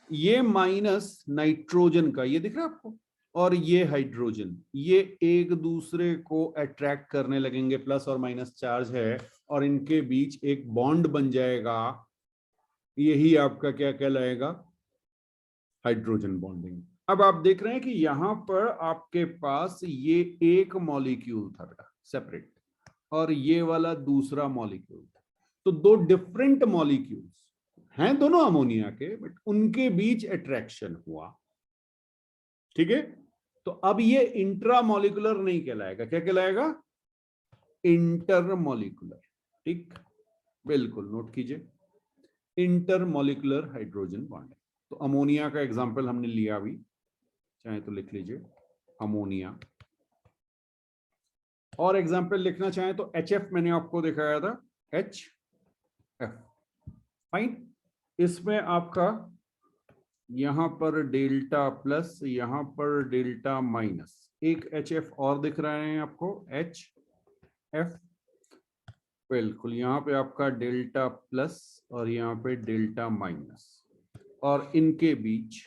ये माइनस नाइट्रोजन का, ये दिख रहा है आपको, और ये हाइड्रोजन, ये एक दूसरे को अट्रैक्ट करने लगेंगे, प्लस और माइनस चार्ज है, और इनके बीच एक बॉन्ड बन जाएगा। यही आपका क्या कहलाएगा, हाइड्रोजन बॉन्डिंग। अब आप देख रहे हैं कि यहां पर आपके पास ये एक मॉलिक्यूल था बेटा सेपरेट, और ये वाला दूसरा मॉलिक्यूल था। तो दो डिफरेंट मॉलिक्यूल्स हैं, दोनों अमोनिया के, बट उनके बीच अट्रैक्शन हुआ। ठीक है, तो अब ये इंट्रामॉलिक्यूलर नहीं कहलाएगा, क्या कहलाएगा, इंटरमॉलिक्यूलर। ठीक, बिल्कुल नोट कीजिए, इंटरमॉलिक्यूलर हाइड्रोजन बॉन्ड। तो अमोनिया का एग्जांपल हमने लिया, अभी चाहे तो लिख लीजिए अमोनिया, और एग्जांपल लिखना चाहे तो HF मैंने आपको दिखाया था, HF। फाइन, इसमें आपका यहां पर डेल्टा प्लस, यहां पर डेल्टा माइनस, एक HF और दिख रहे हैं आपको, HF। बिल्कुल, यहाँ पे आपका डेल्टा प्लस और यहाँ पे डेल्टा माइनस, और इनके बीच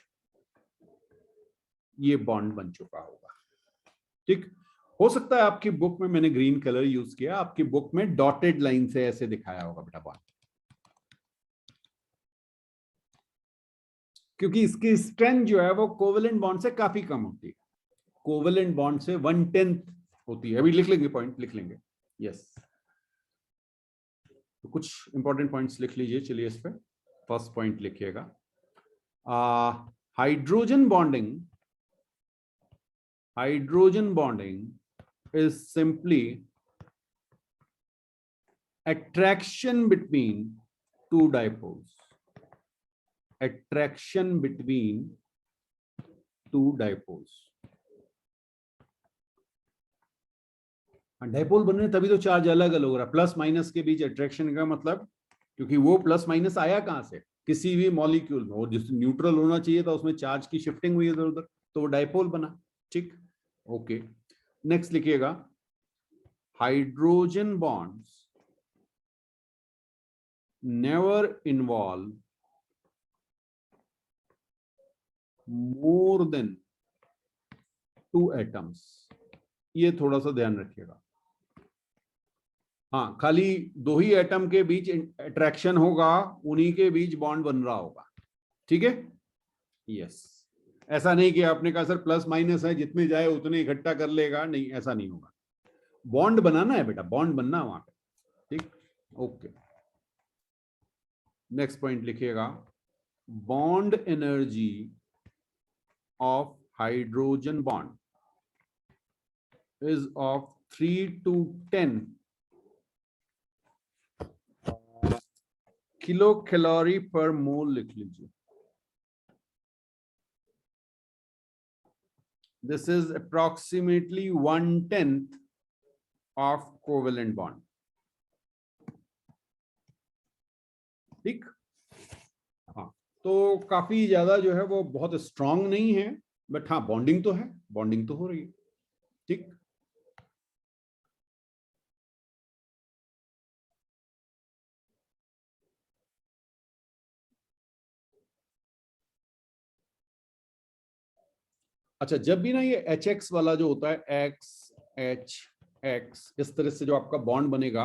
ये बॉन्ड बन चुका होगा। ठीक, हो सकता है आपकी बुक में मैंने ग्रीन कलर यूज किया, आपकी बुक में डॉटेड लाइन से ऐसे दिखाया होगा बेटा बॉन्ड, क्योंकि इसकी स्ट्रेंथ जो है वो कोवेलेंट बॉन्ड से काफी कम होती है, कोवेलेंट बॉन्ड से 1/10 होती है। अभी लिख लेंगे, पॉइंट लिख लेंगे। यस, तो कुछ इंपॉर्टेंट पॉइंट्स लिख लीजिए। चलिए इस पे फर्स्ट पॉइंट लिखिएगा, hydrogen bonding is simply attraction between two dipoles. Attraction between two dipoles. Dipole बन रहे तभी तो चार्ज अलग अलग हो रहा है. प्लस माइनस के बीच अट्रैक्शन का मतलब, क्योंकि वो प्लस माइनस आया कहां से, किसी भी मॉलिक्यूल में, और जिस न्यूट्रल होना चाहिए था उसमें चार्ज की शिफ्टिंग हुई इधर उधर, तो वो डाइपोल बना. ठीक, ओके. नेक्स्ट लिखिएगा, hydrogen bonds never involve more than 2 atoms. ये थोड़ा सा ध्यान रखिएगा. हाँ, खाली 2 ही एटम के बीच अट्रैक्शन होगा, उन्हीं के बीच बॉन्ड बन रहा होगा. ठीक है, यस. ऐसा नहीं कि आपने कहा सर प्लस माइनस है, जितने जाए उतने इकट्ठा कर लेगा, नहीं, ऐसा नहीं होगा. बॉन्ड बनाना है बेटा, बॉन्ड बनना वहां पे. ठीक, ओके. नेक्स्ट पॉइंट लिखिएगा, bond energy of hydrogen bond is of 3 to 10 kilo calorie पर मोल. लिख लीजिए. This is approximately 1/10 of covalent bond. ठीक, हाँ. तो काफी ज्यादा जो है वो बहुत स्ट्रांग नहीं है, बट हाँ बॉन्डिंग तो है, बॉन्डिंग तो हो रही है. ठीक, अच्छा. जब भी ना ये HX वाला जो होता है, XHX, इस तरह से जो आपका बॉन्ड बनेगा,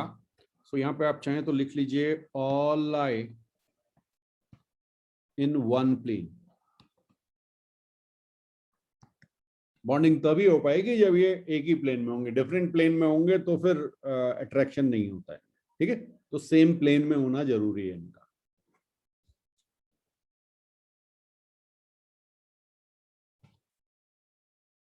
सो यहां पे आप चाहें तो लिख लीजिए, all lie in one plane. Bonding तभी हो पाएगी जब ये एक ही प्लेन में होंगे. डिफरेंट प्लेन में होंगे तो फिर अट्रैक्शन नहीं होता है. ठीक है, तो सेम प्लेन में होना जरूरी है इनका.